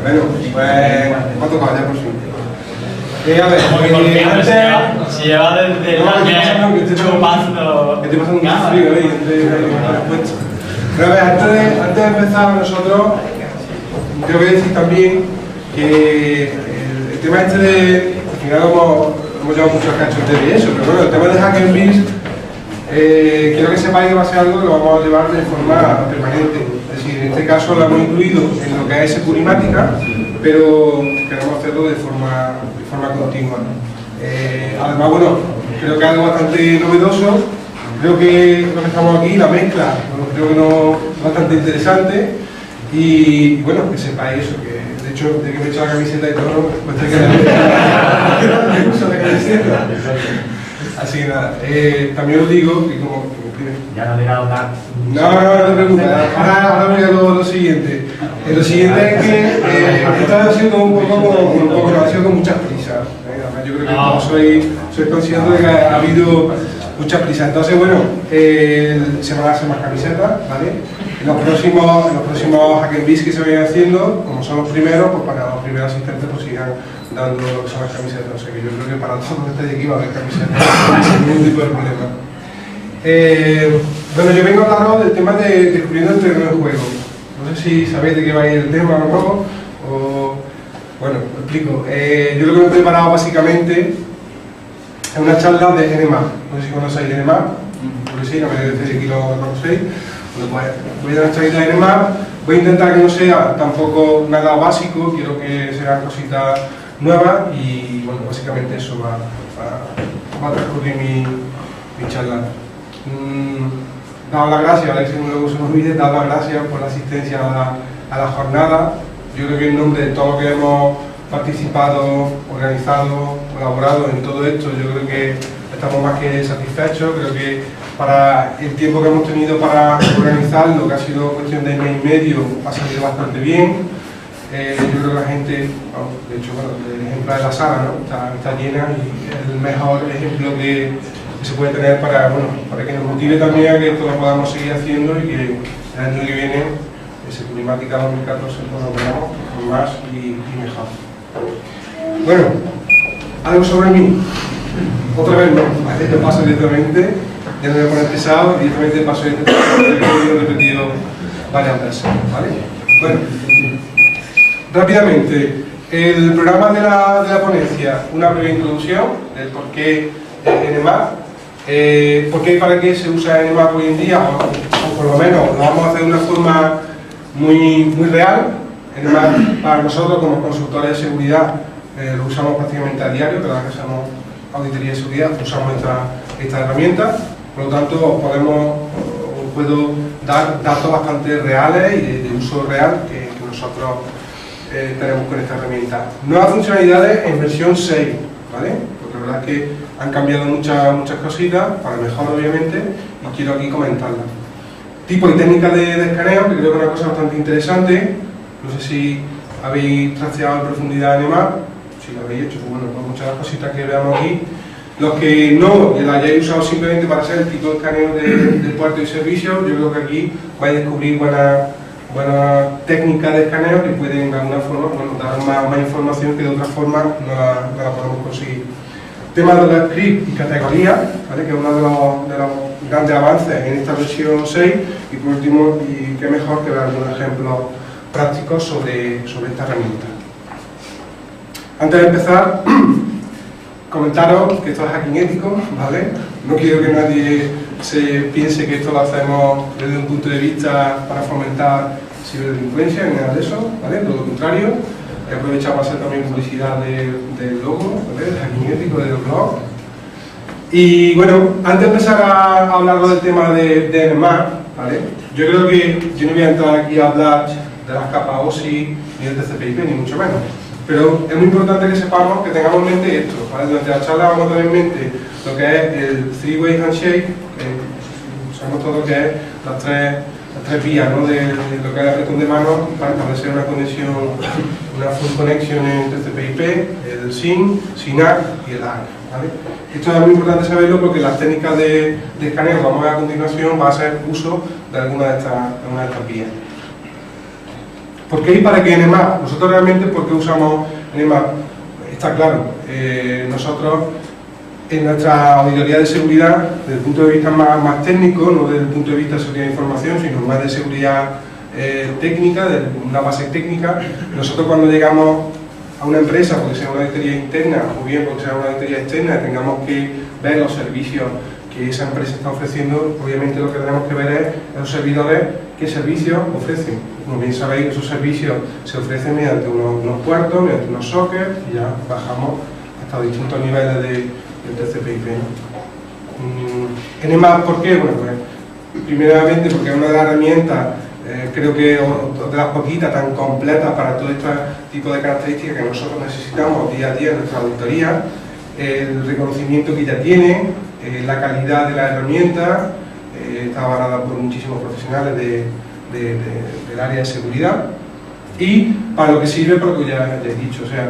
Bueno, pues me ha tocado ya por fin. A ver, si lleva desde el año chupando. Estoy pasando mucho frío ahí, pero a ver, antes de empezar nosotros, tengo que decir también que el tema este de, al final hemos llevado muchos cachos de eso, pero bueno, el tema de Hack and Beast, quiero que sepáis que va a ser algo que lo vamos a llevar de forma permanente. Es decir, en este caso lo hemos incluido en lo que es Securimática, pero queremos hacerlo de forma continua. Además, bueno, creo que es algo bastante novedoso. Creo que lo que estamos aquí, la mezcla, creo que no bastante interesante. Y bueno, que sepáis eso, que de hecho, de que me he hecho la camiseta y todo, pues tengo que uso la camiseta. Así que nada, también os digo que como... Ya no dirá nada. No te preocupes, ahora voy a lo siguiente. Lo siguiente es que esto ha sido un poco, ha sido con muchas prisas. Yo creo que como soy consciente de que ha habido muchas prisas. Entonces, bueno, se van a hacer más camisetas, ¿vale? En los próximos Hack and Beast que se vayan haciendo, como son los primeros, pues para los primeros asistentes pues sigan dando lo que son las camisetas. O sea que yo creo que para todos los que estáis aquí va a haber camisetas sin ningún tipo de problema. Bueno, yo vengo a hablaros del tema de descubriendo el terreno de juego. No sé si sabéis de qué va a ir el tema o no, bueno, lo explico. Yo lo que me he preparado básicamente es una charla de NMAP. No sé si conocéis NMAP, porque sí, no me decís si aquí lo conocéis. Bueno, pues voy a dar una charla de NMAP. Voy a intentar que no sea tampoco nada básico, quiero que sean cositas nuevas y bueno, básicamente eso va a transcurrir mi charla. Daos las gracias, Alex, no se me olvide, dar las gracias por la asistencia a la jornada. Yo creo que en nombre de todos los que hemos participado, organizado, colaborado en todo esto, yo creo que estamos más que satisfechos. Creo que para el tiempo que hemos tenido para organizarlo, que ha sido cuestión de mes y medio, ha salido bastante bien. Yo creo que la gente, de hecho, bueno, el ejemplo de la sala, ¿no? está llena y es el mejor ejemplo que se puede tener para que nos motive también a que esto lo podamos seguir haciendo y que el año que viene, Securimática 2014, pues lo veamos más y mejor. Bueno, algo sobre mí. Otra vez no, ¿vale? Yo paso directamente, ya no me voy a poner pesado, directamente paso que he repetido varias veces, ¿vale? Bueno, rápidamente, el programa de la ponencia, una breve introducción del por qué NMAP. ¿Por qué y para qué se usa NMAP hoy en día? O por lo menos lo vamos a hacer de una forma muy real. NMAP para nosotros como consultores de seguridad lo usamos prácticamente a diario, cada vez que hacemos auditoría de seguridad usamos esta herramienta. Por lo tanto puedo dar datos bastante reales y de uso real que nosotros tenemos con esta herramienta. Nuevas funcionalidades en versión 6, ¿vale? Porque la verdad es que han cambiado muchas cositas, para mejor obviamente, y quiero aquí comentarlas. Tipo y técnica de escaneo, que creo que es una cosa bastante interesante. No sé si habéis trasteado en profundidad NMAP, si lo habéis hecho, pues bueno, pues muchas cositas que veamos aquí. Los que no la hayáis usado simplemente para hacer el tipo de escaneo de puertos y servicios, yo creo que aquí vais a descubrir buena técnica de escaneo que pueden de alguna forma dar más información que de otra forma no la podemos conseguir. Tema de los scripts y categorías, ¿vale? Que es uno de los grandes avances en esta versión 6, y por último, y qué mejor que ver algunos ejemplos prácticos sobre esta herramienta. Antes de empezar, comentaros que esto es hacking ético, ¿vale? No quiero que nadie se piense que esto lo hacemos desde un punto de vista para fomentar ciberdelincuencia, ni nada de eso, ¿vale? Todo lo contrario. He aprovechado para hacer también publicidad del logo, ¿vale? Del hacking ético, del blog. Y bueno, antes de empezar a hablar del tema de NMAP, ¿vale? Yo creo que yo no voy a entrar aquí a hablar de las capas OSI ni del TCP/IP, ni mucho menos. Pero es muy importante que sepamos, que tengamos en mente esto, ¿vale? Durante la charla vamos a tener en mente lo que es el three-way handshake, que sabemos todos que es las tres vías, ¿no? de lo que es el apretón de mano para establecer una conexión, una full connection entre TCP/IP, el SYN, SYNAC y el ACK, ¿vale? Esto es muy importante saberlo porque las técnicas de escaneo que vamos a ver a continuación va a ser uso de alguna de estas vías. ¿Por qué y para qué Nmap? Nosotros realmente, ¿por qué usamos Nmap? Está claro, nosotros en nuestra auditoría de seguridad, desde el punto de vista más técnico, no desde el punto de vista de seguridad de información, sino más de seguridad técnica, de una base técnica, nosotros cuando llegamos a una empresa, porque sea una auditoría interna o bien porque sea una auditoría externa, tengamos que ver los servicios que esa empresa está ofreciendo, obviamente lo que tenemos que ver es los servidores, qué servicios ofrecen. Como bien sabéis, esos servicios se ofrecen mediante unos puertos, mediante unos sockets, y ya bajamos hasta distintos niveles del TCP/IP. Nmap, ¿por qué? Bueno, pues primeramente porque es una de las herramientas, creo que de las poquitas tan completas para todo este tipo de características que nosotros necesitamos día a día en nuestra auditoría, el reconocimiento que ya tiene, la calidad de la herramienta, está avalada por muchísimos profesionales del área de seguridad, y para lo que sirve, porque ya he dicho, o sea,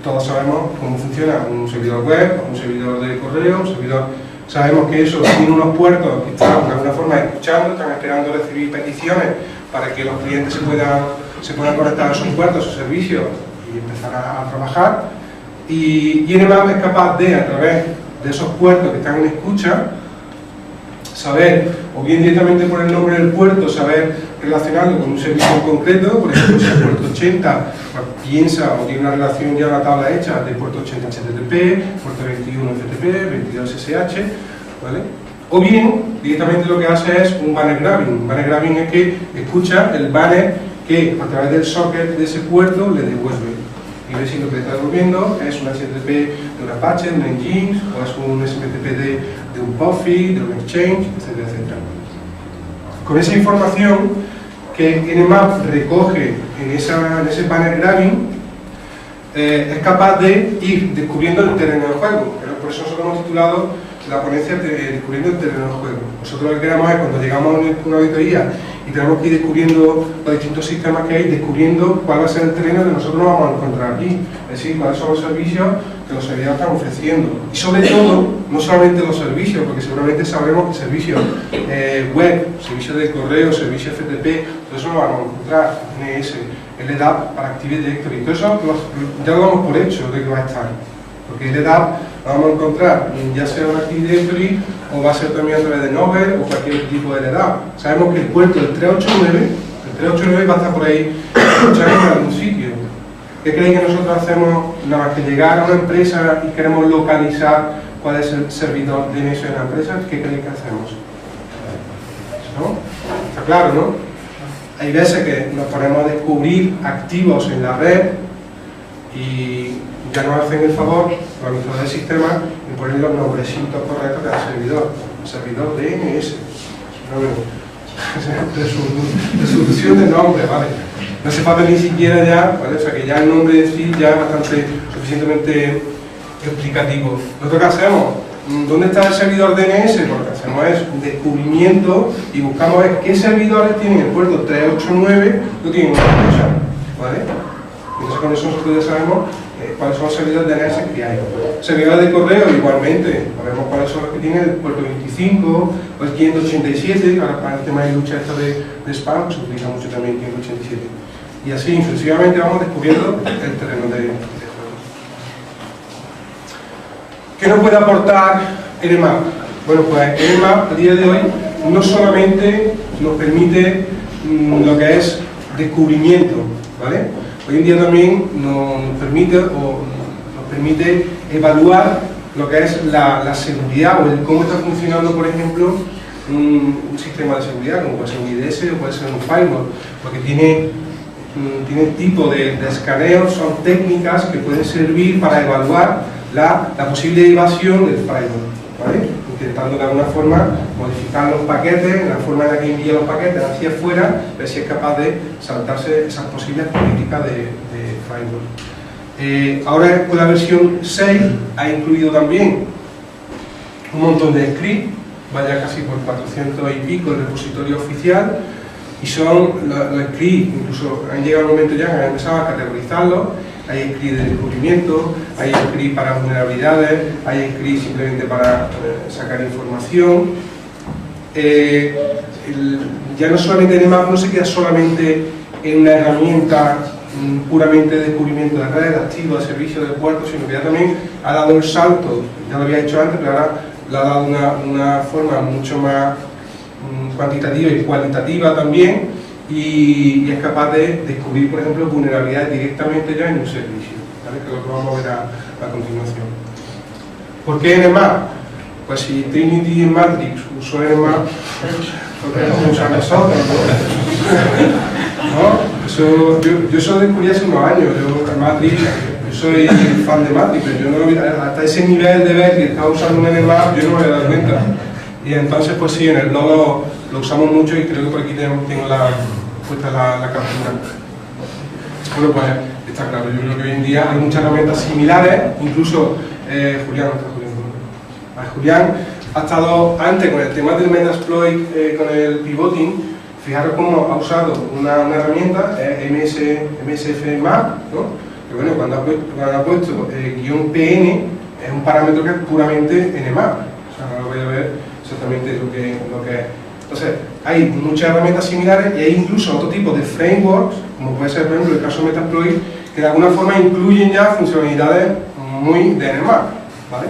todos sabemos cómo funciona un servidor web, un servidor de correo, un servidor. Sabemos que eso tiene unos puertos que están de alguna forma escuchando, están esperando recibir peticiones para que los clientes se puedan conectar a sus puertos, a sus servicios y empezar a trabajar. Y Nmap es capaz de, a través de esos puertos que están en escucha, saber, o bien directamente por el nombre del puerto, saber relacionarlo con un servicio en concreto. Por ejemplo, si el puerto 80 piensa o tiene una relación ya, una tabla hecha de puerto 80 HTTP, puerto 21 FTP, 22 SSH, ¿vale? O bien, directamente lo que hace es un banner grabbing. Un banner grabbing es que escucha el banner que a través del socket de ese puerto le devuelve. Y ve si lo que le está devolviendo es un HTTP de un Apache, de un Nginx, o es un SMTP de un POFI, de un Exchange, etcétera, etcétera. Con esa información que Nmap recoge en ese banner grabbing, es capaz de ir descubriendo el terreno de juego. Por eso nosotros hemos titulado la ponencia Descubriendo el terreno de juego. Nosotros lo que queremos es, cuando llegamos a una auditoría y tenemos que ir descubriendo los distintos sistemas que hay, descubriendo cuál va a ser el terreno que nosotros nos vamos a encontrar allí, es decir, cuáles son los servicios que los servidores están ofreciendo. Y sobre todo, no solamente los servicios, porque seguramente sabremos que servicios web, servicios de correo, servicios FTP, todo eso lo vamos a encontrar, NS, LDAP para Active Directory, todo eso ya lo damos por hecho de que va a estar, porque LDAP lo vamos a encontrar ya sea en Active Directory o va a ser también a través de Novel o cualquier tipo de LDAP. Sabemos que el puerto del 389 va a estar por ahí escuchando en algún sitio. ¿Qué creéis que nosotros hacemos nada más que llegar a una empresa y queremos localizar cuál es el servidor DNS de la empresa? ¿Qué creéis que hacemos? ¿No? Está claro, ¿no? Hay veces que nos ponemos a descubrir activos en la red y ya nos hacen el favor, los administradores del sistema, de poner los nombrecitos correctos del servidor DNS. Resolución de nombre, ¿vale? No hace falta ni siquiera ya, ¿vale? O sea que ya el nombre en sí ya es bastante suficientemente explicativo. ¿Nosotros qué hacemos? ¿Dónde está el servidor DNS? Lo que hacemos es un descubrimiento y buscamos qué servidores tienen el puerto 389, lo tienen una cosa, ¿vale? Entonces con eso nosotros ya sabemos cuáles son los servidores DNS que hay. Servidores de correo igualmente, sabemos cuáles son los que tienen el puerto 25 o el 587, ahora para el tema de lucha esta de spam, pues se utiliza mucho también el 587. Y así sucesivamente vamos descubriendo el terreno de juego. ¿Qué nos puede aportar Nmap? Bueno, pues Nmap a día de hoy no solamente nos permite lo que es descubrimiento, ¿vale? Hoy en día también nos permite evaluar lo que es la seguridad o el cómo está funcionando, por ejemplo, un sistema de seguridad, como puede ser un IDS o puede ser un firewall, porque tiene tipo de escaneo, son técnicas que pueden servir para evaluar la posible evasión del firewall, ¿vale? Intentando de alguna forma modificar los paquetes, la forma en la que envía los paquetes hacia afuera, ver si es capaz de saltarse esas posibles políticas de firewall. Ahora con la versión 6 ha incluido también un montón de scripts, vaya casi por 400 y pico el repositorio oficial, y son los scripts, incluso han llegado un momento ya que han empezado a categorizarlos. Hay scripts de descubrimiento, hay scripts para vulnerabilidades, hay scripts simplemente para sacar información. Ya no solamente Nmap no se queda solamente en una herramienta puramente de descubrimiento de red, activo, de servicio de puertos, sino que ya también ha dado el salto, ya lo había hecho antes, pero ahora le ha dado una forma mucho más cuantitativa y cualitativa también, y es capaz de descubrir, por ejemplo, vulnerabilidades directamente ya en un servicio, ¿vale? Que es lo que vamos a ver a continuación. ¿Por qué Nmap? Pues si Trinity en Matrix usó Nmap, porque lo vamos a usar nosotros, ¿no? Eso, yo eso descubrí hace unos años. Yo Matrix, yo soy fan de Matrix, pero yo no lo vi, hasta ese nivel de ver que estaba usando un Nmap, yo no me había dado cuenta. Y entonces, pues sí, en el nodo lo usamos mucho, y creo que por aquí tengo puesta la captura. Bueno, pues está claro, yo creo que hoy en día hay muchas herramientas similares, incluso Julián ha estado antes con el tema del Metasploit, con el pivoting. Fijaros cómo ha usado una herramienta, MSFmap, ¿no? Que bueno, cuando ha puesto -PN, es un parámetro que es puramente Nmap. O sea, no lo voy a ver exactamente lo que es. Entonces, hay muchas herramientas similares, y hay incluso otro tipo de frameworks, como puede ser, por ejemplo, el caso de Metasploit, que de alguna forma incluyen ya funcionalidades muy de Nmap, ¿vale?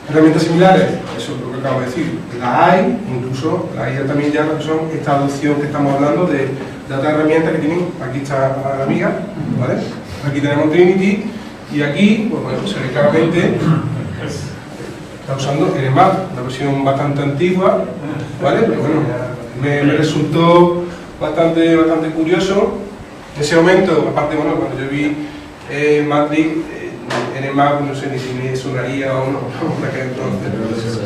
Herramientas similares, eso es lo que acabo de decir, las hay, incluso hay también ya lo que son esta adopción que estamos hablando de otras herramientas que tienen. Aquí está la amiga, ¿vale? Aquí tenemos Trinity, y aquí, pues bueno, se ve claramente está usando Nmap, una versión bastante antigua, ¿vale? Pero bueno, me resultó bastante curioso. En ese momento, aparte, bueno, cuando yo vi Matrix, Nmap, no sé ni si me sonaría o no, por aquel entonces.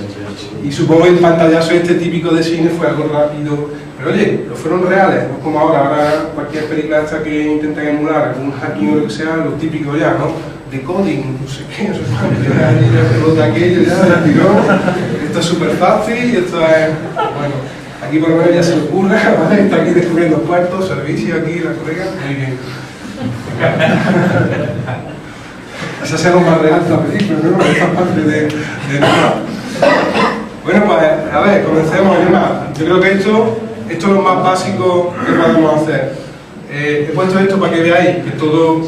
Y supongo que el pantallazo este típico de cine fue algo rápido, pero oye, lo fueron reales, no como ahora cualquier película esta que intentan emular, algún hacking o lo que sea, lo típico ya, ¿no? Decoding, no sé qué, ya aquello, ya la tiró, esto es súper fácil, y esto es, bueno, aquí por lo menos ya se le ocurre, ¿vale? Está aquí descubriendo puertos, servicios, aquí, la colega, muy bien. Esa sea lo más real de la película, ¿no? Esa parte de Nmap. Bueno, pues, a ver, comencemos. Yo creo que esto es lo más básico que podemos hacer. He puesto esto para que veáis que todas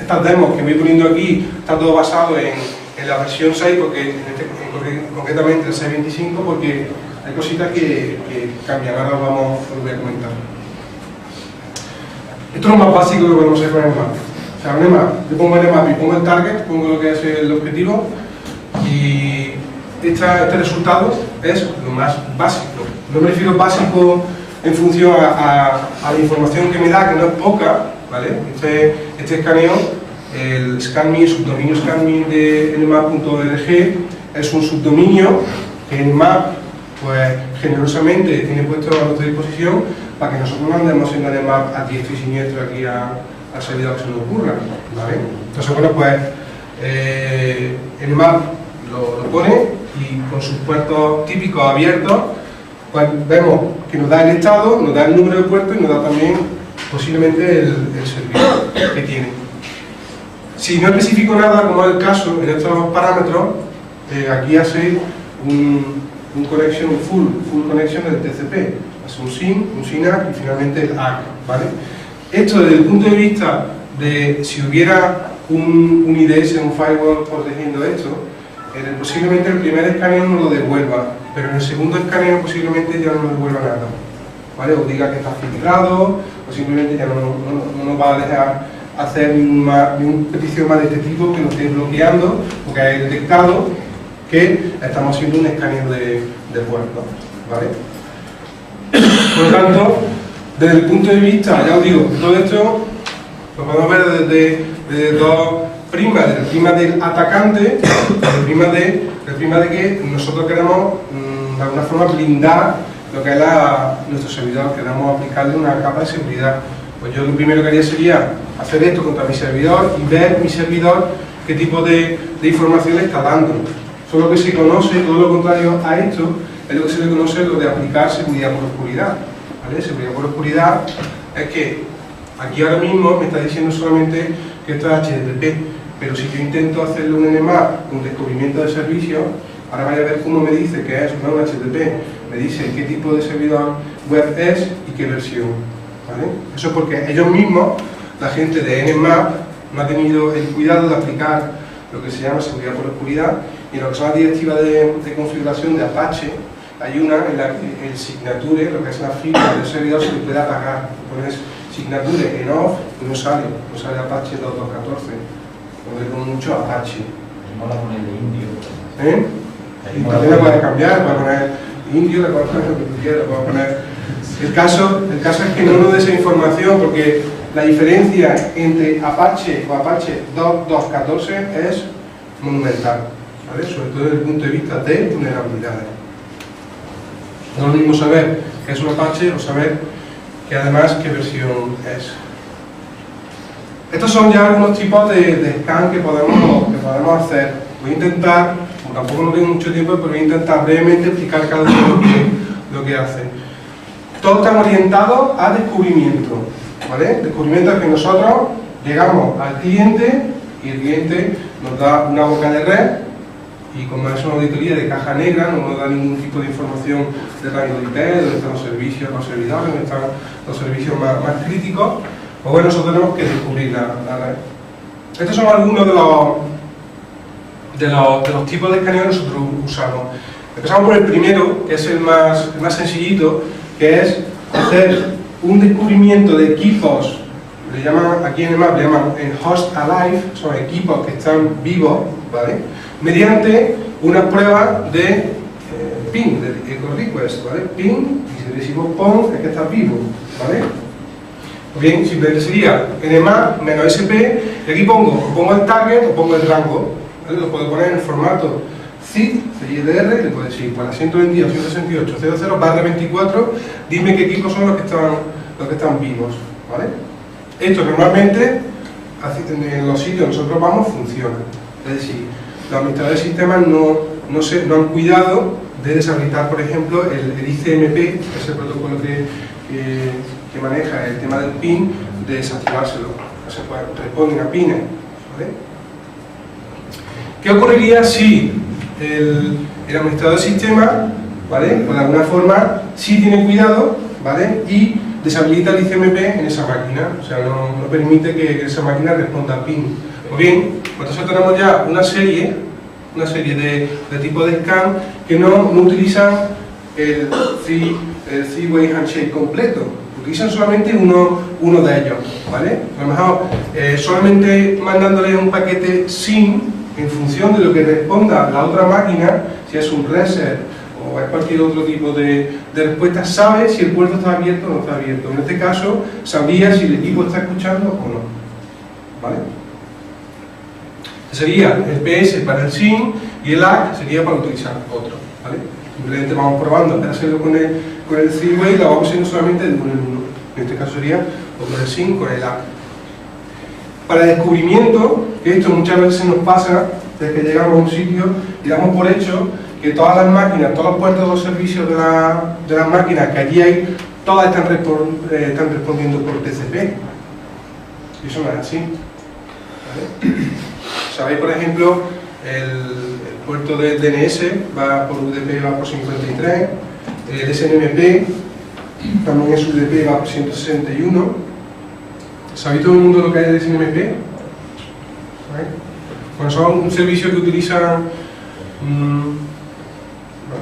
estas demos que voy poniendo aquí está todo basado en la versión 6, porque concretamente el 6.25, porque hay cositas que cambian. Ahora os lo voy a comentar. Esto es lo más básico que podemos hacer con Nmap. O sea, Nmap, yo pongo Nmap y pongo el target, pongo lo que es el objetivo, y este resultado es lo más básico. No me refiero básico en función a la información que me da, que no es poca, ¿vale? Este escaneo, el scanme, el subdominio scanme de nmap.org, es un subdominio que Nmap, pues, generosamente tiene puesto a nuestra disposición para que nosotros no andemos haciendo Nmap a diestro y siniestro aquí al servidor que se nos ocurra, ¿vale? Entonces, bueno, pues Nmap lo pone, y con sus puertos típicos abiertos, pues vemos que nos da el estado, nos da el número de puertos, y nos da también posiblemente el servidor que tiene. Si no especifico nada, como es el caso en estos parámetros, aquí hace un connection full connection del TCP, hace un SYN, un SYNAC y finalmente el ACK, ¿vale? Esto desde el punto de vista de si hubiera un IDS, un firewall protegiendo esto, posiblemente el primer escaneo no lo devuelva, pero en el segundo escaneo posiblemente ya no nos devuelva nada, ¿vale? O diga que está filtrado, o simplemente ya no nos va a dejar hacer ninguna petición más de este tipo, que nos esté bloqueando, porque ha detectado que estamos haciendo un escaneo de puertos, ¿vale? Por lo tanto, desde el punto de vista, ya os digo, todo esto lo podemos ver desde dos primas, del prima del atacante, el prima de que nosotros queremos de alguna forma blindar lo que es nuestro servidor, queremos aplicarle una capa de seguridad. Pues yo lo primero que haría sería hacer esto contra mi servidor y ver mi servidor qué tipo de información le está dando. Eso es lo que se conoce, todo lo contrario a esto, es lo que se le conoce lo de aplicar seguridad por oscuridad, ¿vale? Seguridad por oscuridad es que aquí ahora mismo me está diciendo solamente que esto es HTTP, pero si yo intento hacerle un Nmap con descubrimiento de servicio, Ahora vais a ver cómo me dice que es no un HTTP, me dice qué tipo de servidor web es y qué versión, ¿vale? Eso es porque ellos mismos, la gente de Nmap, no ha tenido el cuidado de aplicar lo que se llama seguridad por oscuridad, y en lo que son las directivas de configuración de Apache, hay una en la que el signature, lo que es la firma del servidor, se le puede apagar. Pones signature en off y no sale Apache 2.2.14, poner con mucho Apache. Mola poner de indio. ¿Eh? Y también la puedes cambiar, puedes poner indio, le puedes poner lo que tú quieras, puedes poner... El caso es que no nos dé esa información, porque la diferencia entre Apache o Apache 2.2.14 es monumental, ¿vale? Sobre todo desde el punto de vista de vulnerabilidades. No es lo mismo saber qué es un Apache o saber que además qué versión es. Estos son ya algunos tipos de scan que podemos hacer. Voy a intentar, como tampoco no tengo mucho tiempo, pero voy a intentar brevemente explicar cada uno lo que hace. Todos están orientados a descubrimiento, ¿vale? Descubrimiento es que nosotros llegamos al cliente y el cliente nos da una boca de red, y como es una auditoría de caja negra, no nos da ningún tipo de información de rango de IP, donde están los servicios, los servidores, donde están los servicios más críticos. Pues bueno, nosotros tenemos que descubrir la red. Estos son algunos de los tipos de escaneo que nosotros usamos. Empezamos por el primero, que es el más sencillito, que es hacer un descubrimiento de equipos, le llaman, aquí en Nmap le llaman en host alive, son equipos que están vivos, ¿vale? Mediante una prueba de ping, de echo request, ¿vale? Ping, y si le decimos pong, es que está vivo, ¿vale? Bien, simplemente sería nmap -sp, y aquí pongo el target o pongo el rango, ¿vale? Lo puedo poner en formato CID, CIDR, le puedo decir para 122.168.00/24, dime qué equipos son los que están vivos, ¿vale? Esto normalmente en los sitios donde nosotros vamos funciona, es decir, los administradores de sistemas no han cuidado de deshabilitar, por ejemplo, el ICMP, que es el protocolo que maneja el tema del PIN, de desactivárselo. Responden a PIN, ¿vale? ¿Qué ocurriría si el administrador de sistema, ¿vale? Pues de alguna forma sí tiene cuidado, ¿vale? Y deshabilita el ICMP en esa máquina, o sea, no permite que esa máquina responda a PIN. O bien, pues entonces tenemos ya una serie de tipos de scan que no utilizan el three-way handshake completo, utilizan solamente uno de ellos, ¿vale? A lo mejor solamente mandándole un paquete SYN en función de lo que responda la otra máquina, si es un reset o es cualquier otro tipo de respuesta, sabe si el puerto está abierto o no está abierto. En este caso, sabría si el equipo está escuchando o no, ¿vale? Sería el PS para el SYN y el ACK sería para utilizar otro, ¿vale? Simplemente vamos probando para hacerlo con el three-way, lo vamos haciendo solamente de uno en uno. En este caso sería o con el SYN con el ACK. Para descubrimiento, que esto muchas veces nos pasa desde que llegamos a un sitio y damos por hecho que todas las máquinas, todos los puertos de los servicios de las máquinas que allí hay, todas están respondiendo por TCP. Y eso no es así, ¿vale? Sabéis, por ejemplo, el puerto del DNS va por UDP, va por 53, el SNMP también es UDP, va por 161. ¿Sabéis todo el mundo lo que es el SNMP? ¿Vale? Bueno, son un servicio que utilizan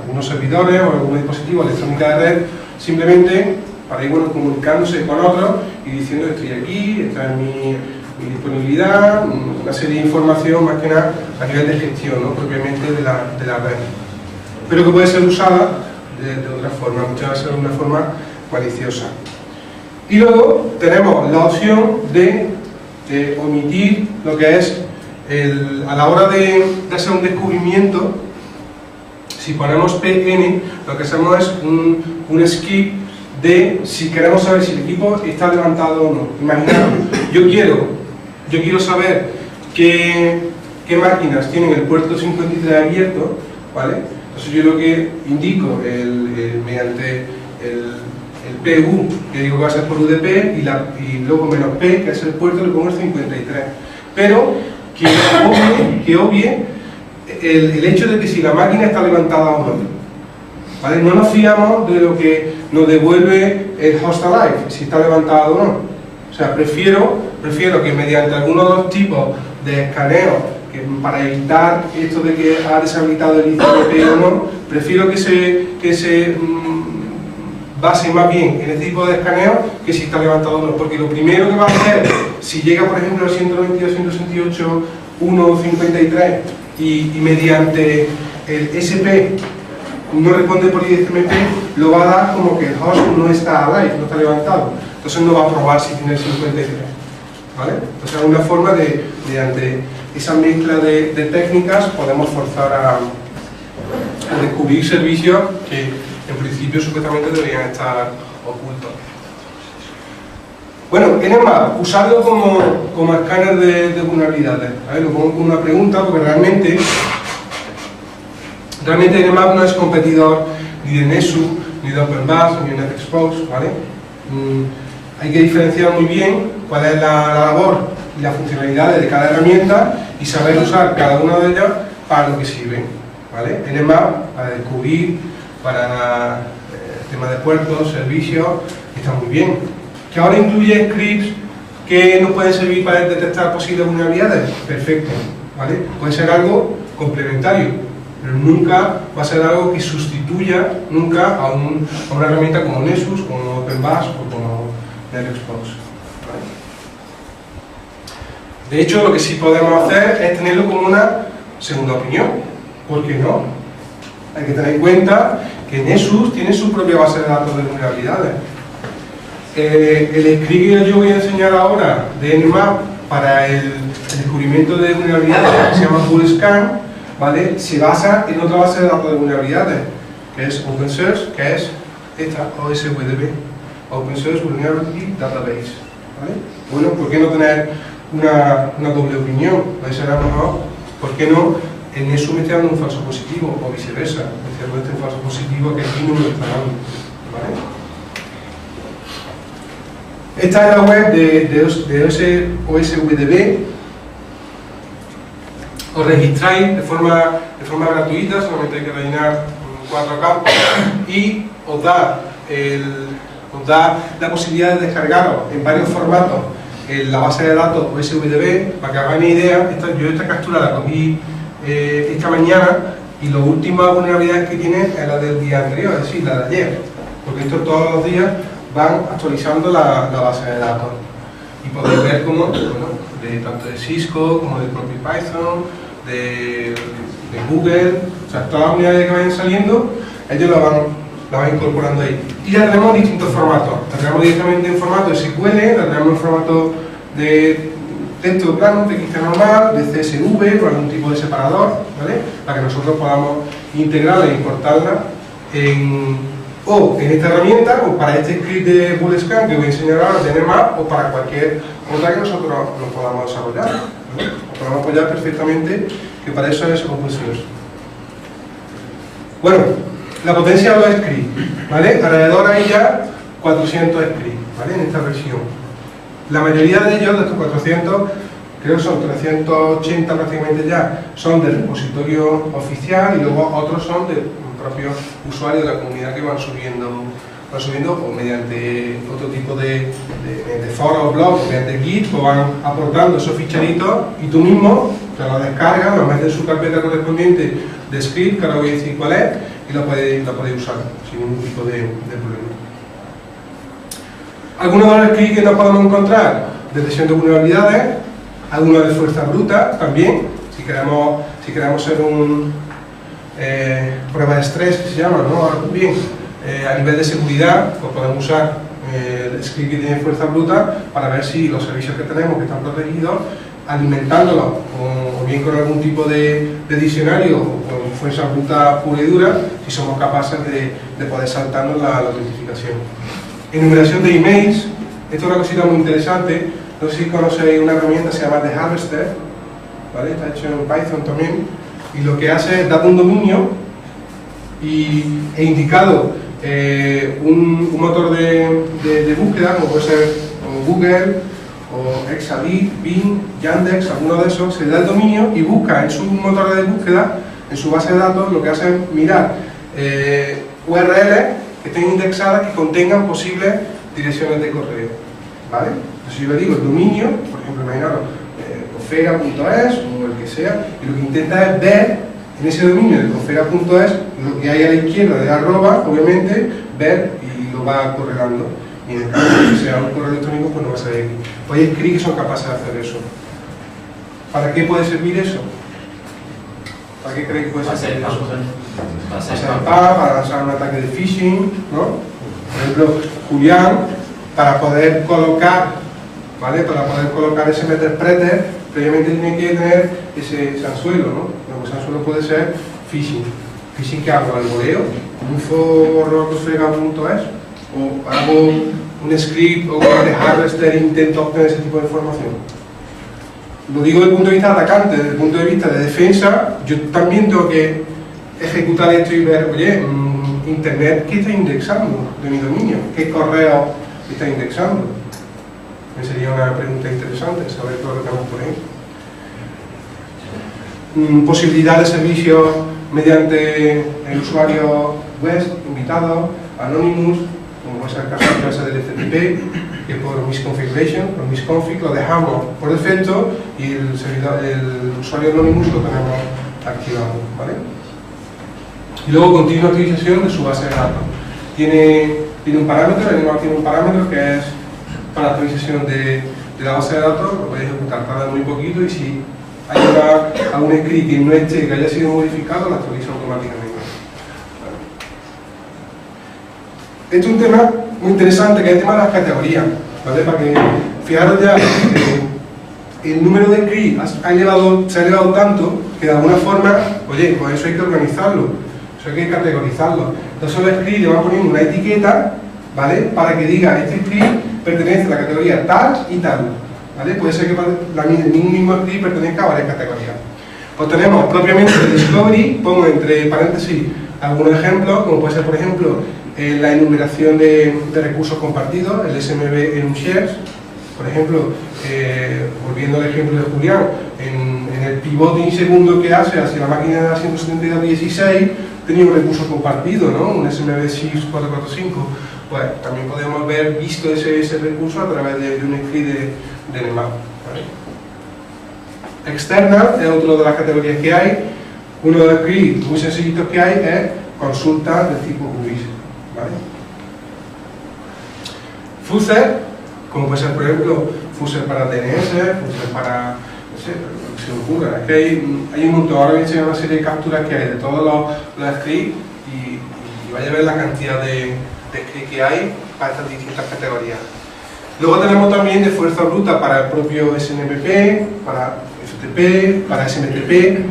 algunos servidores o algún dispositivo electrónica de red, simplemente para ir comunicándose con otros y diciendo estoy aquí, esta es mi disponibilidad, una serie de información más que nada a nivel de gestión, ¿no? Propiamente de la red, pero que puede ser usada de otra forma, muchas veces de una forma maliciosa. Y luego tenemos la opción de omitir lo que es a la hora de hacer un descubrimiento. Si ponemos PN, lo que hacemos es un skip de si queremos saber si el equipo está levantado o no. Imaginaos, yo quiero saber qué máquinas tienen el puerto 53 abierto, ¿vale? Entonces yo lo que indico mediante el PU, que digo que va a ser por UDP, y luego menos P, que es el puerto, le pongo el 53. Pero que obvie el hecho de que si la máquina está levantada o no, ¿vale? No nos fiamos de lo que nos devuelve el host alive, si está levantado o no. O sea, prefiero que mediante alguno de los tipos de escaneo, para evitar esto de que ha deshabilitado el ICMP o no, prefiero que se base más bien en este tipo de escaneo que si está levantado o no, porque lo primero que va a hacer, si llega por ejemplo al 192.168.153 y mediante el SP no responde por ICMP, lo va a dar como que el host no está alive, no está levantado, entonces no va a probar si tiene el 53, ¿vale? Entonces es una forma de ante esa mezcla de técnicas podemos forzar a descubrir servicios que en principio supuestamente deberían estar ocultos. Bueno, Nmap, usarlo como escáner de vulnerabilidades, ¿vale? Lo pongo como una pregunta porque realmente Nmap no es competidor ni de Nessus, ni de OpenBus, ni de NetExpose, ¿vale? Hay que diferenciar muy bien cuál es la labor y las funcionalidades de cada herramienta y saber usar cada una de ellas para lo que sirven, ¿vale? Nmap para descubrir, para tema de puertos, servicios, está muy bien. Que ahora incluye scripts que nos pueden servir para detectar posibles vulnerabilidades, perfecto, ¿vale? Puede ser algo complementario, pero nunca va a ser algo que sustituya nunca a una herramienta como Nessus, como OpenBus o como NetExpose, ¿vale? De hecho, lo que sí podemos hacer es tenerlo como una segunda opinión. ¿Por qué no? Hay que tener en cuenta que Nessus tiene su propia base de datos de vulnerabilidades. El script que yo voy a enseñar ahora de Nmap para el descubrimiento de vulnerabilidades, que se llama BullScan, ¿vale? Se basa en otra base de datos de vulnerabilidades, que es OpenSearch, que es esta OSVDB, Open Source Vulnerability Database, ¿vale? Bueno, ¿por qué no tener una doble opinión? Ahí será mejor, ¿por qué no? En eso me estoy dando un falso positivo, o viceversa, me estoy dando un falso positivo que aquí no me lo está dando, ¿vale? Esta es la web de OSVDB. Os registráis de forma gratuita, solamente hay que rellenar 4 campos y os da la posibilidad de descargaros en varios formatos en la base de datos OSVDB. Para que hagáis una idea, yo esta captura la cogí esta mañana y las últimas vulnerabilidades que tiene es la del día anterior, es decir, la de ayer, porque esto todos los días van actualizando la base de datos y podéis ver cómo, bueno, tanto de Cisco como del propio Python, de Google, o sea, todas las unidades que vayan saliendo, ellos la van incorporando ahí. Y la tenemos en distintos formatos, la tenemos directamente en formato de SQL, la tenemos en formato de texto plano, TXT normal, de CSV, con algún tipo de separador, ¿vale? Para que nosotros podamos integrarla e importarla en esta herramienta, o para este script de BullScan que voy a enseñar ahora de Nmap, o para cualquier otra que nosotros nos podamos desarrollar, ¿vale? Nos podemos apoyar perfectamente, que para eso es Open Source. Bueno, la potencia de los scripts, ¿vale? Alrededor hay ya 400 scripts, ¿vale? En esta versión. La mayoría de ellos, de estos 400, creo que son 380 prácticamente ya, son del repositorio oficial y luego otros son de propios usuarios de la comunidad que van subiendo o mediante otro tipo de foros o blogs, mediante Git, o van aportando esos ficheritos y tú mismo te lo descargas, lo metes en su carpeta correspondiente de script, que ahora voy a decir cuál es, y lo puedes usar sin ningún tipo de problema. Algunos de los scripts que nos podemos encontrar: detección de vulnerabilidades, algunos de fuerza bruta también, si queremos ser prueba de estrés, que se llama, ¿no? Bien, a nivel de seguridad, pues podemos usar el script que tiene fuerza bruta para ver si los servicios que tenemos que están protegidos, alimentándolos o bien con algún tipo de diccionario o con fuerza bruta pura y dura, si somos capaces de poder saltarnos la autentificación. Enumeración de emails, esto es una cosita muy interesante. No sé si conocéis una herramienta que se llama The Harvester, ¿vale? Está hecho en Python también, y lo que hace es dar un dominio e indicado un motor de búsqueda, como puede ser Google o Exabit, Bing, Yandex, alguno de esos, se le da el dominio y busca en su motor de búsqueda, en su base de datos, lo que hace es mirar URLs que estén indexadas que contengan posibles direcciones de correo, ¿vale? Entonces yo le digo el dominio, por ejemplo, imaginaros, cofera.es o el que sea, y lo que intenta es ver en ese dominio de cofera.es lo que hay a la izquierda de arroba, obviamente, ver y lo va correlando. Y en el caso de que sea un correo electrónico, pues no va a salir aquí. Pues hay scripts que son capaces de hacer eso. ¿Para qué puede servir eso? ¿Para qué creéis que puede servir eso? Para lanzar un ataque de phishing, ¿no? Por ejemplo, Julián, para poder colocar, ¿vale? Para poder colocar ese meter-preter, previamente tiene que tener ese anzuelo, ¿no? Ese anzuelo puede ser phishing. ¿Phishing qué hago? ¿Al voleo? info@cofrega.es o hago un script o de harvester e intento obtener ese tipo de información. Lo digo desde el punto de vista atacante, desde el punto de vista de defensa, yo también tengo que ejecutar esto y ver, oye, internet, ¿qué está indexando de mi dominio? ¿Qué correo está indexando? Sería una pregunta interesante, saber todo lo que tenemos por ahí. Posibilidad de servicio mediante el usuario web, invitado, Anonymous, como puede ser el caso de clase del FTP, que por misconfiguration, por misconfig, lo dejamos por defecto y el usuario Anonymous lo tenemos activado, ¿vale? Y luego continua actualización de su base de datos. Tiene un parámetro, tiene un parámetro que es para actualización de la base de datos, lo podéis ejecutar, tarda muy poquito y si hay algún script que no esté, que haya sido modificado, lo actualiza automáticamente. Este es un tema muy interesante, que es el tema de las categorías, ¿vale? Para que, fijaros ya, el número de scripts se ha elevado tanto que de alguna forma, oye, pues eso hay que organizarlo, eso hay que categorizarlo. Entonces los scripts le van poniendo una etiqueta, ¿vale? Para que diga, este script pertenece a la categoría tal y tal, ¿vale? Puede ser que el mismo script pertenezca a varias categorías. Pues tenemos propiamente el discovery, pongo entre paréntesis algunos ejemplos, como puede ser, por ejemplo, la enumeración de recursos compartidos, el SMB en un shares, por ejemplo, volviendo al ejemplo de Julián, en el pivoting segundo que hace hacia la máquina de la 172.16 tenía un recurso compartido, ¿no? Un SMB 6445. Pues también podemos ver visto ese recurso a través de un script de Nmap, ¿vale? External es otra de las categorías que hay. Uno de los scripts muy sencillitos que hay es consulta del tipo UBIS, ¿vale? Fuzzer, como puede ser por ejemplo Fuzzer para DNS, Fuzzer para, no sé, lo que se me ocurra. Es que hay un montón, ahora voy a enseñar una serie de capturas que hay de todos los scripts y vaya a ver la cantidad de scripts que hay para estas distintas categorías. Luego tenemos también de fuerza bruta para el propio SNMP, para FTP, para SMTP.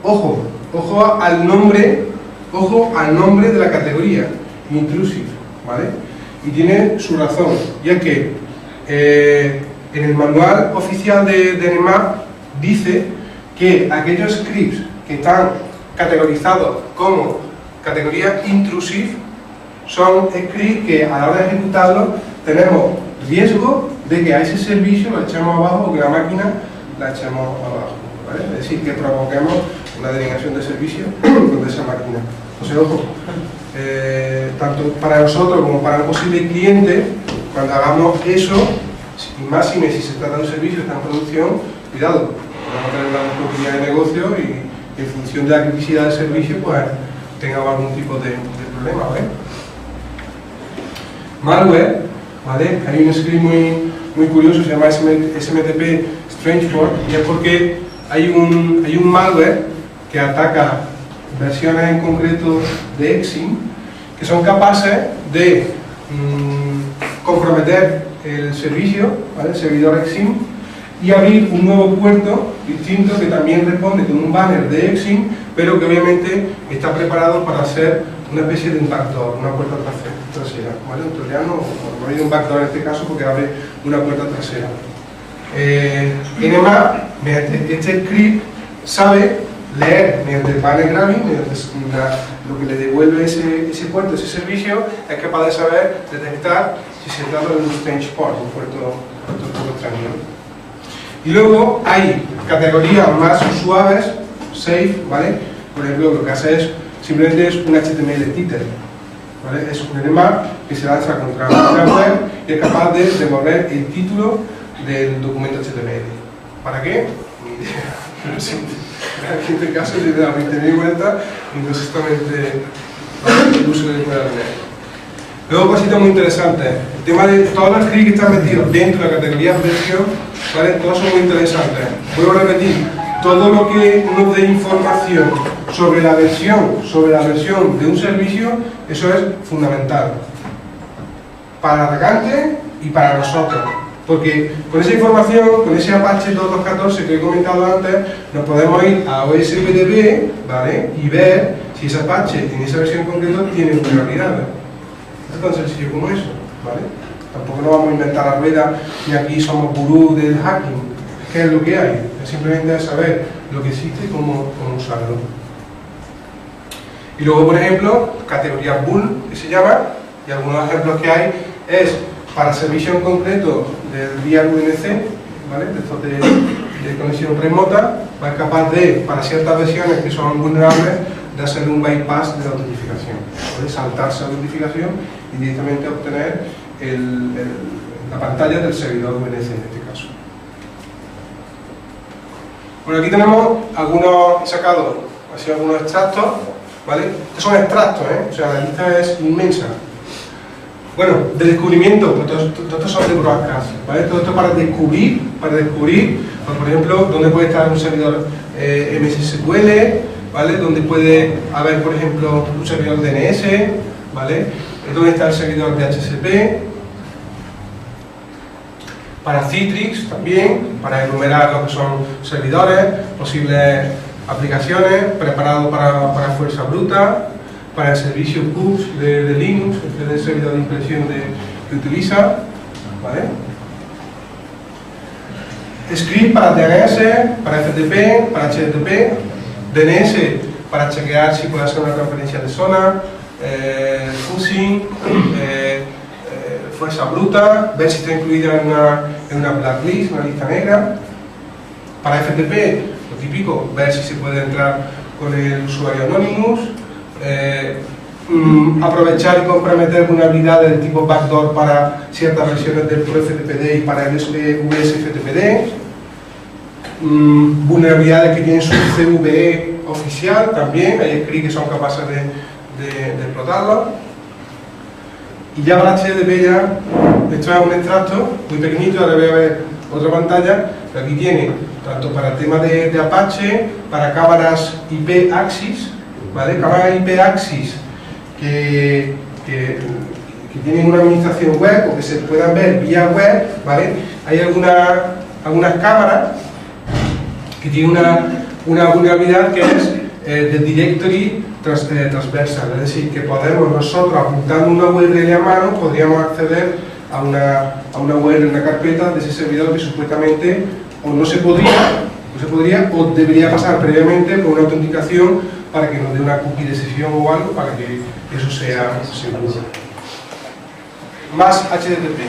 Ojo al nombre de la categoría, intrusive, ¿vale? Y tiene su razón, ya que en el manual oficial de Nmap dice que aquellos scripts que están categorizados como categoría intrusive son scripts que a la hora de ejecutarlos tenemos riesgo de que a ese servicio lo echemos abajo o que la máquina la echemos abajo, ¿vale? Es decir, que provoquemos una denegación de servicio de esa máquina. Entonces, ojo, tanto para nosotros como para el posible cliente, cuando hagamos eso, y más si se trata de un servicio que está en producción, cuidado, podemos tener una oportunidad de negocio y en función de la criticidad del servicio, pues tengamos algún tipo de problema, ¿vale? Malware, ¿vale? Hay un script muy curioso, se llama SMTP Strangeport, y es porque hay un malware que ataca versiones en concreto de Exim que son capaces de comprometer el servicio, ¿vale? El servidor Exim, y abrir un nuevo puerto distinto que también responde con un banner de Exim, pero que obviamente está preparado para ser una especie de un backdoor, una puerta trasera, ¿vale? Un troyano, o no hay un backdoor en este caso porque abre una puerta trasera. Nmap, este script sabe leer mediante panel grabbing, lo que le devuelve ese puerto, ese servicio, es capaz de saber detectar si se trata de un strange port, un puerto extraño. Y luego hay categorías más suaves, safe, ¿vale? Por ejemplo, lo que hace es simplemente es un HTML title, ¿vale? Es un enema que se lanza contra una web y es capaz de devolver el título del documento HTML. ¿Para qué? Ni idea. Aquí en este caso le da 20.000 vueltas y no es exactamente el uso que pueda tener. Luego, cositas muy interesantes. El tema de todos los scripts que están metidos dentro de la categoría versión, ¿vale? Todos son muy interesantes. Vuelvo a repetir, todo lo que nos dé información sobre la versión de un servicio, eso es fundamental. Para el atacante y para nosotros. Porque con esa información, con ese Apache 2.2.14 que he comentado antes, nos podemos ir a OSPDB, ¿vale? Y ver si ese Apache en esa versión concreta tiene vulnerabilidades. Es tan sencillo como eso, ¿vale? Tampoco nos vamos a inventar la rueda ni aquí somos gurú del hacking. ¿Qué es lo que hay? Es simplemente saber lo que existe y cómo usarlo. Y luego, por ejemplo, categoría bull, que se llama, y algunos ejemplos que hay es para servicio en concreto del vía VNC, ¿vale? De estos de conexión remota, va a ser capaz de, para ciertas versiones que son vulnerables, de hacer un bypass de la autentificación, ¿vale? Saltarse la autentificación y directamente obtener la pantalla del servidor VNC en este caso. Bueno, aquí tenemos algunos sacados, así algunos extractos, ¿vale? Estos son extractos, ¿eh? O sea, la lista es inmensa. Bueno, de descubrimiento, pues todo esto son de broadcast, ¿vale? Todo esto para descubrir, pues, por ejemplo, dónde puede estar un servidor MSSQL, ¿vale? Donde puede haber, por ejemplo, un servidor DNS, ¿vale? Dónde está el servidor DHCP, para Citrix también, para enumerar lo que son servidores, posibles aplicaciones, preparado para fuerza bruta, para el servicio push de Linux, el servidor de impresión que utiliza, ¿vale? Script para DNS, para FTP, para HTTP, DNS para chequear si puede hacer una transferencia de zona, fuzzing, fuerza bruta, ver si está incluida en una blacklist, una lista negra. Para FTP, lo típico, ver si se puede entrar con el usuario Anonymous. Aprovechar y comprometer vulnerabilidades del tipo backdoor para ciertas versiones del FTPD y para el VSFTPD, vulnerabilidades que tienen su CVE oficial también, hay scripts que son capaces de explotarlo. Y ya para HTTP ya, esto es un extracto muy pequeñito, ahora voy a ver otra pantalla, pero aquí tiene tanto para el tema de Apache, para cámaras IP Axis, ¿vale? Cámaras IP Axis que tienen una administración web o que se puedan ver vía web, ¿vale? Hay algunas cámaras que tienen una vulnerabilidad que es de directory transversal, es decir, que podemos nosotros, apuntando una URL a mano, podríamos acceder a una URL, una carpeta de ese servidor que supuestamente o no se podría o debería pasar previamente por una autenticación para que nos dé una cookie de sesión o algo para que eso sea seguro. Más HTTP,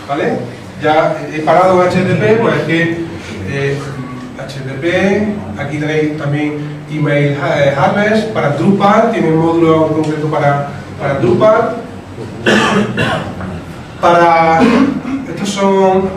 ¿vale? Ya he parado HTTP, pues es que HTTP, aquí tenéis también email harvest para Drupal, tiene un módulo concreto para Drupal. Estos son,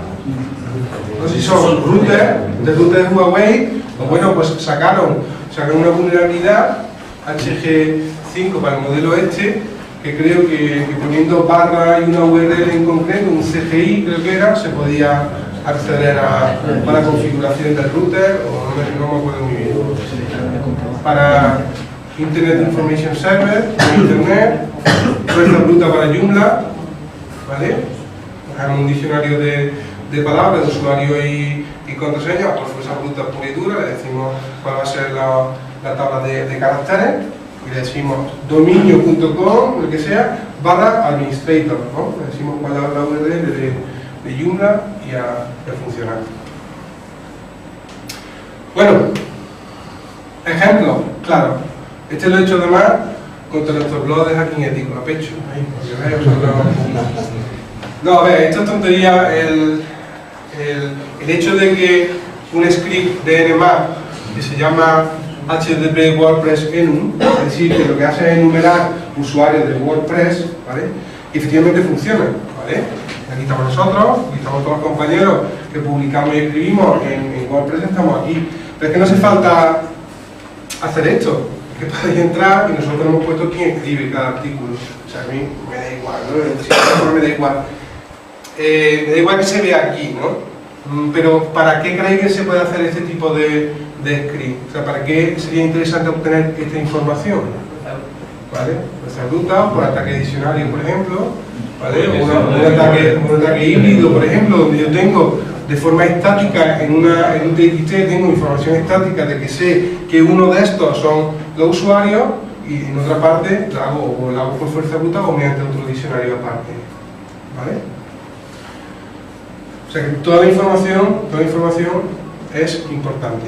no sé si son routers de Huawei, pues bueno, pues sacaron una vulnerabilidad HG5 para el modelo este, que creo que poniendo barra y una URL en concreto, un CGI creo que era, se podía acceder a la configuración del router, o no me acuerdo muy bien. Para Internet Information Server, Internet, fuerza bruta para Joomla, ¿vale? Un diccionario de palabras, de usuario y contraseña, por fuerza bruta pura y dura, le decimos cuál va a ser la tabla de caracteres, y le decimos dominio.com, lo que sea, barra administrator, ¿no? Le decimos cuál es la URL de Joomla y a funcionar. Bueno, Ejemplo, claro, este lo he hecho además contra nuestro blog de hacking ético, a pecho. Ahí, porque veis, no, a ver, esto es tontería. El hecho de que un script de Nmap que se llama HTTP WordPress enum, es decir, que lo que hace es enumerar usuarios de WordPress, ¿vale? Y efectivamente funciona, ¿vale? Aquí estamos nosotros, aquí estamos todos los compañeros que publicamos y escribimos en WordPress, estamos aquí. Pero es que no hace falta hacer esto, que podéis entrar y nosotros hemos puesto quién escribe cada artículo. O sea, a mí me da igual, ¿no? Me da igual. Me da igual que se vea aquí, ¿no? Pero ¿para qué creéis que se puede hacer este tipo de script? O sea, ¿para qué sería interesante obtener esta información? ¿Vale? Pues ruta, por ataque diccionario, por ejemplo, ¿vale? Un ataque híbrido, por ejemplo, donde yo tengo de forma estática en un TXT, tengo información estática de que sé que uno de estos son los usuarios y en otra parte lo hago por fuerza bruta o mediante otro diccionario aparte, ¿vale? O sea que toda la información es importante.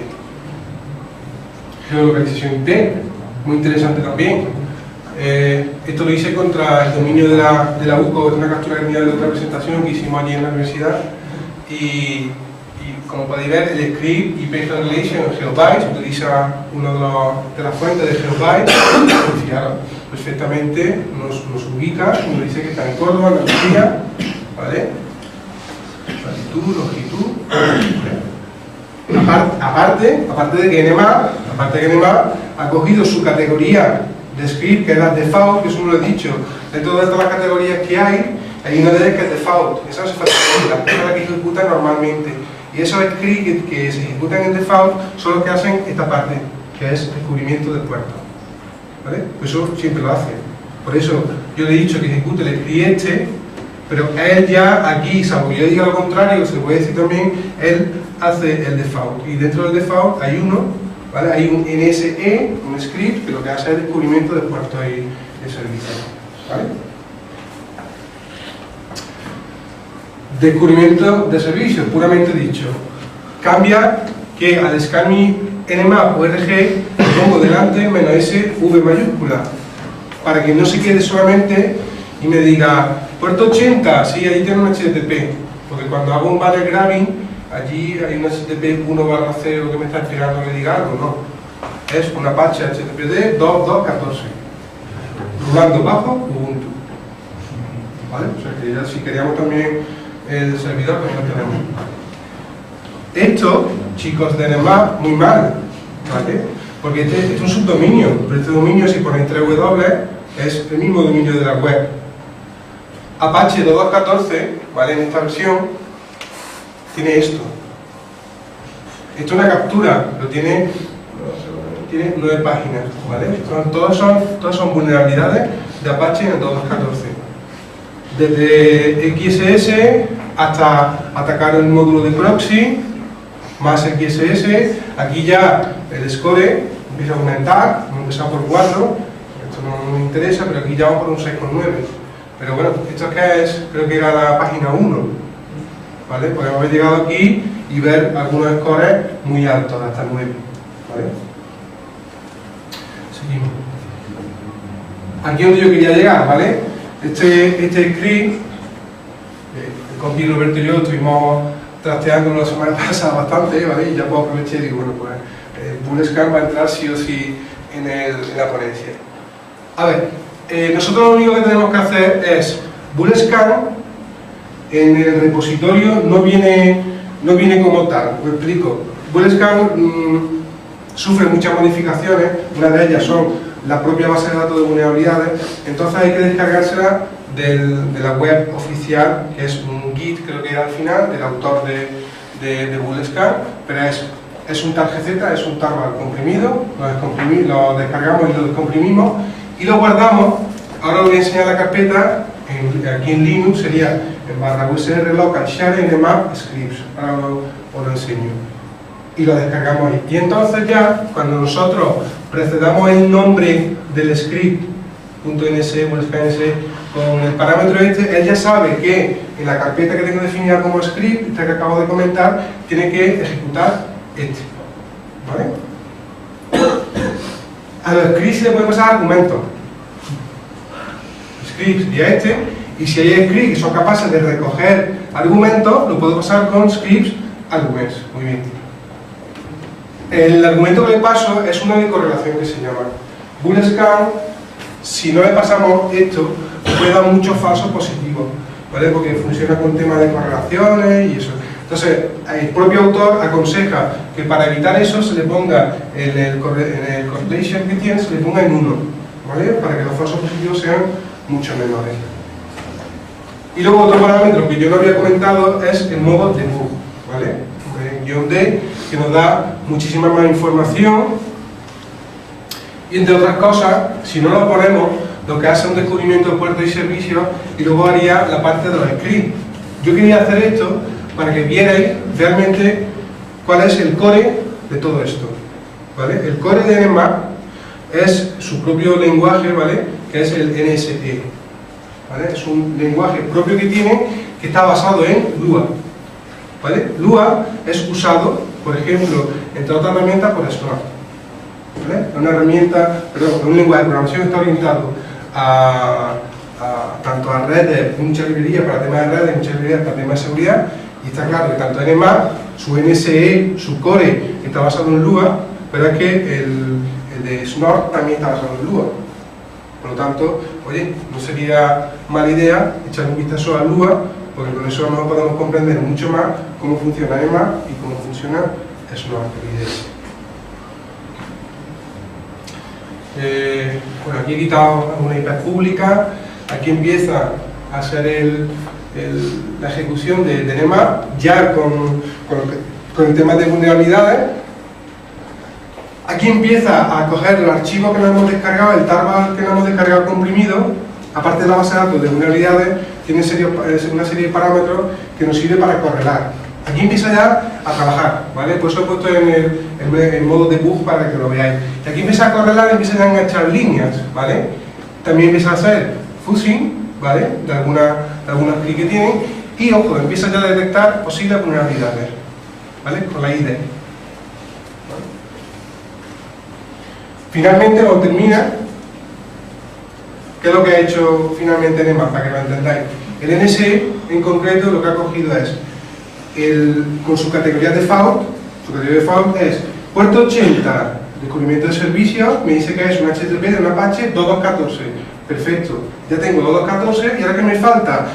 Geolocalización IP, muy interesante también. Esto lo hice contra el dominio de la UCO, es una captura que tenía de otra presentación que hicimos allí en la universidad. Y como podéis ver, el script IP Translation o GeoBytes utiliza una de las fuentes de GeoBytes. Y fijaros, perfectamente nos ubica y nos dice que está en Córdoba, Andalucía, ¿vale? Latitud, longitud, aparte de que Nmap ha cogido su categoría de script, que es la default, que eso no lo he dicho. Dentro de todas las categorías que hay una de ellas que es default. Esa no se facilita, es la que ejecuta normalmente. Y esos scripts que se ejecutan en default son los que hacen esta parte, que es descubrimiento del puerto, ¿vale? Pues eso siempre lo hace. Por eso yo le he dicho que ejecute el script este, pero él ya aquí, salvo que yo diga lo contrario, se puede decir también, él hace el default. Y dentro del default hay uno, ¿vale? Hay un NSE, un script, que lo que hace es descubrimiento de puertos de servicio, ¿vale? Descubrimiento de servicio, puramente dicho. Cambia que al scanmi nmap org le pongo delante menos S V mayúscula, para que no se quede solamente y me diga puerto 80, sí, ahí tiene un HTTP, porque cuando hago un banner grabbing, allí hay un HTTP 1/0 que me está esperando que le diga algo, no. Es un Apache HTTPD 2.2.14, rulando bajo Ubuntu. ¿Vale? O sea que ya si queríamos también el servidor, pues lo tenemos. Esto, chicos de Nmap, muy mal, ¿vale? Porque este es un subdominio, pero este dominio, si ponéis 3W, es el mismo dominio de la web. Apache 2.2.14, ¿vale? En esta versión, tiene esto. Esto es una captura, tiene 9 páginas, ¿vale? Todas son vulnerabilidades de Apache en el 2.2.14. Desde XSS hasta atacar el módulo de proxy, más XSS, aquí ya el score empieza a aumentar, hemos empezado por 4, esto no me interesa, pero aquí ya vamos por un 6,9. Pero bueno, esto es que es, creo que era la página 1, ¿vale? Podemos haber llegado aquí y ver algunos scores muy altos, hasta 9, ¿vale? Seguimos. Aquí es donde yo quería llegar, ¿vale? Este script, con Pino Roberto y yo estuvimos trasteándolo la semana pasada bastante, ¿vale? Y ya puedo aprovechar y digo, bueno, pues Bullscan va a entrar sí o sí en la ponencia. A ver, nosotros lo único que tenemos que hacer es Bullscan en el repositorio no viene como tal, lo explico. Bullscan sufre muchas modificaciones, una de ellas son la propia base de datos de vulnerabilidades, entonces hay que descargársela de la web oficial, que es un Git, creo que era al final, del autor de Bullscan, pero es un targz, es un tarball comprimido, lo descargamos y lo descomprimimos y lo guardamos. Ahora os voy a enseñar la carpeta, aquí en Linux sería en /usr local share nmap scripts, ahora os lo enseño. Y lo descargamos ahí. Y entonces ya, cuando nosotros precedamos el nombre del script, .ns, con el parámetro este, él ya sabe que en la carpeta que tengo definida como script, esta que acabo de comentar, tiene que ejecutar este. ¿Vale? A los scripts se le puede pasar argumentos. Script sería este, y si hay scripts que son capaces de recoger argumentos, lo puedo pasar con scripts arguments. Muy bien. El argumento que le paso es una de correlación que se llama Boolescan. Si no le pasamos esto, puede dar muchos falsos positivos, ¿vale? Porque funciona con temas de correlaciones y eso. Entonces, el propio autor aconseja que para evitar eso se le ponga en el correlation que tiene, se le ponga en 1, ¿vale? Para que los falsos positivos sean mucho menores. Y luego otro parámetro que yo no había comentado es el modo debug, ¿vale? Guión D, que nos da muchísima más información. Y entre otras cosas, si no lo ponemos, lo que hace es un descubrimiento de puertos y servicios y luego haría la parte de los scripts. Yo quería hacer esto para que vierais realmente cuál es el core de todo esto, ¿vale? El core de Nmap es su propio lenguaje, ¿vale? Que es el NSE, ¿vale? Es un lenguaje propio que tiene, que está basado en Lua, ¿vale? Lua es usado, por ejemplo, entre otras herramientas, por Snort, ¿vale? Es una herramienta, perdón, un lenguaje de programación que está orientado tanto a redes, muchas librerías para temas de redes, muchas librerías para temas de seguridad, y está claro que tanto Nmap, su NSE, su core, está basado en Lua, pero es que el de Snort también está basado en Lua. Por lo tanto, oye, no sería mala idea echar un vistazo a Lua, porque con eso a lo mejor podemos comprender mucho más cómo funciona Nmap y cómo funciona Snort. Bueno, aquí he quitado una IP pública, aquí empieza a ser la ejecución de Nmap, ya con el tema de vulnerabilidades. Aquí empieza a coger el archivo que nos hemos descargado, el tarball que nos hemos descargado comprimido, aparte de la base de datos de vulnerabilidades, tiene una serie de parámetros que nos sirve para correlar. Aquí empieza ya a trabajar, ¿vale? Pues lo he puesto en el modo debug para que lo veáis. Y aquí empieza a correlar, empieza a enganchar líneas, ¿vale? También empieza a hacer fuzzing, ¿vale? De algunas scripts que tienen, y ojo, empieza ya a detectar posibles vulnerabilidades, ¿vale? Con la ID. ¿Vale? Finalmente, cuando termina, ¿qué es lo que ha hecho finalmente Nmap? Para que lo entendáis. El NSE, en concreto, lo que ha cogido es con su categoría default, es puerto 80, descubrimiento de servicios, me dice que es un HTTP de un Apache 2214. Perfecto, ya tengo 2214 y ahora que me falta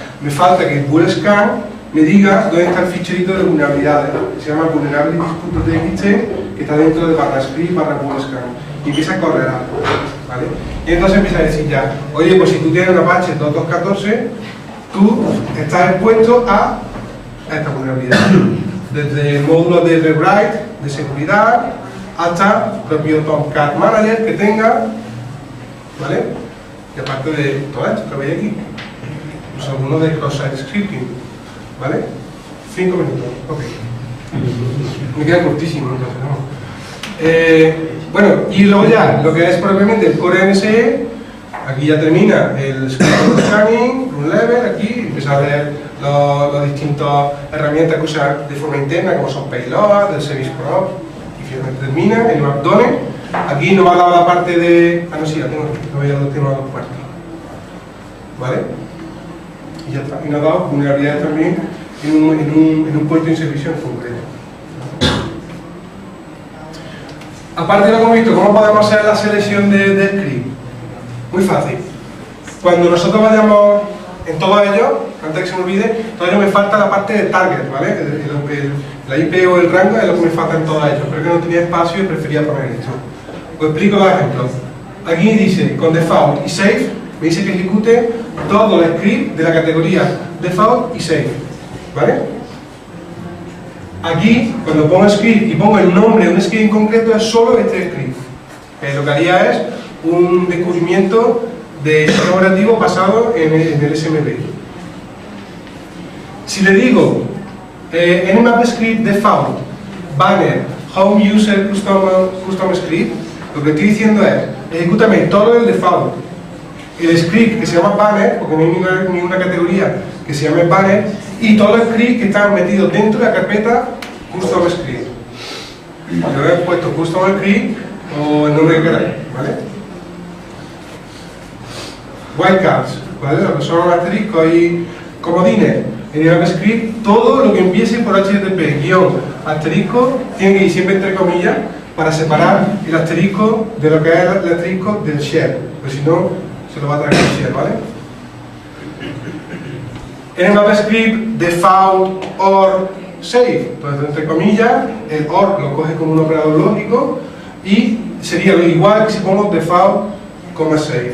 que el Boolescan me diga dónde está el ficherito de vulnerabilidades, que se llama vulnerabilities.txt, que está dentro de /script/Boolescan, y empieza a correr algo, ¿vale? Y entonces empieza a decir ya, oye, pues si tú tienes un Apache 2214, tú estás expuesto a esta vulnerabilidad, desde el módulo de rewrite, de seguridad, hasta el propio Tomcat Manager que tenga, ¿vale? Y aparte de todo esto que veis aquí, pues algunos de cross-site scripting, ¿vale? 5 minutos, ok. Me queda cortísimo, entonces, ¿no? Bueno, y luego ya, lo que es propiamente el core NSE, aquí ya termina el script scanning, un level, aquí empieza a ver las distintas herramientas que usan de forma interna, como son Payload, el Service Prop, y finalmente termina el Mapdone. Aquí nos va a dar la parte de... Ah, no, sí, la tengo aquí, no había dado el tema de los puertos. ¿Vale? Y ya está. Y nos ha dado vulnerabilidades también en un puerto de servicio en concreto. Aparte de lo que hemos visto, ¿cómo podemos hacer la selección de script? Muy fácil. Cuando nosotros vayamos en todo ello, antes que se me olvide, todavía me falta la parte de target, ¿vale? La IP o el rango es lo que me falta en todo ello, pero que no tenía espacio y prefería poner esto. Os explico los ejemplos. Aquí dice, con default y safe, me dice que ejecute todo el script de la categoría default y safe, ¿vale? Aquí, cuando pongo script y pongo el nombre de un script en concreto, es solo este script. Lo que haría es un descubrimiento de sistema operativo basado en el SMB. Si le digo Nmap script default, banner, home user custom script, lo que estoy diciendo es, ejecútame todo el default. El script que se llama banner, porque no hay ninguna categoría que se llame banner, y todos los scripts que están metidos dentro de la carpeta custom script. Yo he puesto custom script, o el nombre que queráis, ¿vale? Wildcards, ¿vale? Lo que son asteriscos y comodines. En JavaScript, todo lo que empiece por HTTP, guión, asterisco, tiene que ir siempre entre comillas para separar el asterisco de lo que es el asterisco del shell, porque si no, se lo va a traer el shell, ¿vale? En JavaScript, default, or, save, entonces entre comillas, el or lo coge como un operador lógico y sería lo igual que si pongo default, save.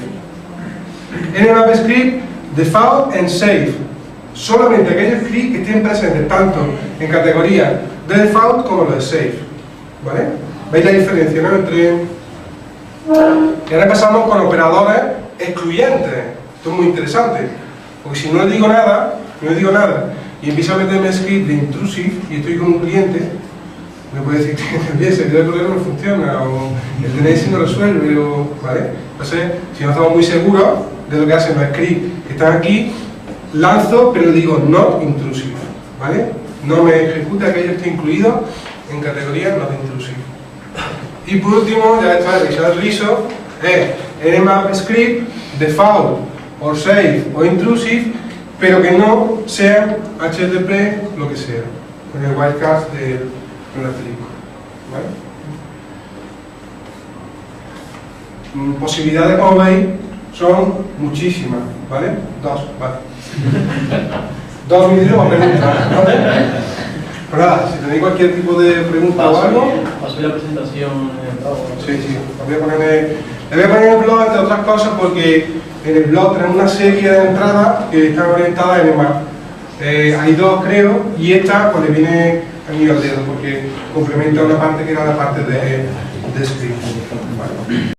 En el JavaScript, default and save, solamente aquellos scripts que estén presentes tanto en categorías de default como los de save, ¿vale? ¿Veis la diferencia, no? Y ahora empezamos con operadores excluyentes. Esto es muy interesante, porque si no le digo nada, y empiezo a meterme script de intrusive y estoy con un cliente, me puede decir que el servidor de correo no funciona o el DNS no resuelve, ¿vale? Entonces, si no estamos muy seguros de lo que hacen los scripts que están aquí, lanzo, pero digo not intrusive, ¿vale? No me ejecuta aquello que esté incluido en categoría not intrusive. Y por último, ya está revisado el riso, es nmap script, default, or save, o intrusive, pero que no sean HTTP, lo que sea, con el wildcard del asterisco, ¿vale? Posibilidades, como veis, son muchísimas, ¿vale? Dos vídeos o preguntas, ¿vale? Pero nada, si tenéis cualquier tipo de pregunta o algo... Paso la presentación en el blog. Sí, le voy a poner en el blog, entre otras cosas, porque en el blog tenemos una serie de entradas que están orientadas en EMAP. Hay dos, creo, y esta pues le viene anillo al dedo, porque complementa una parte que era la parte de script. ¿Vale?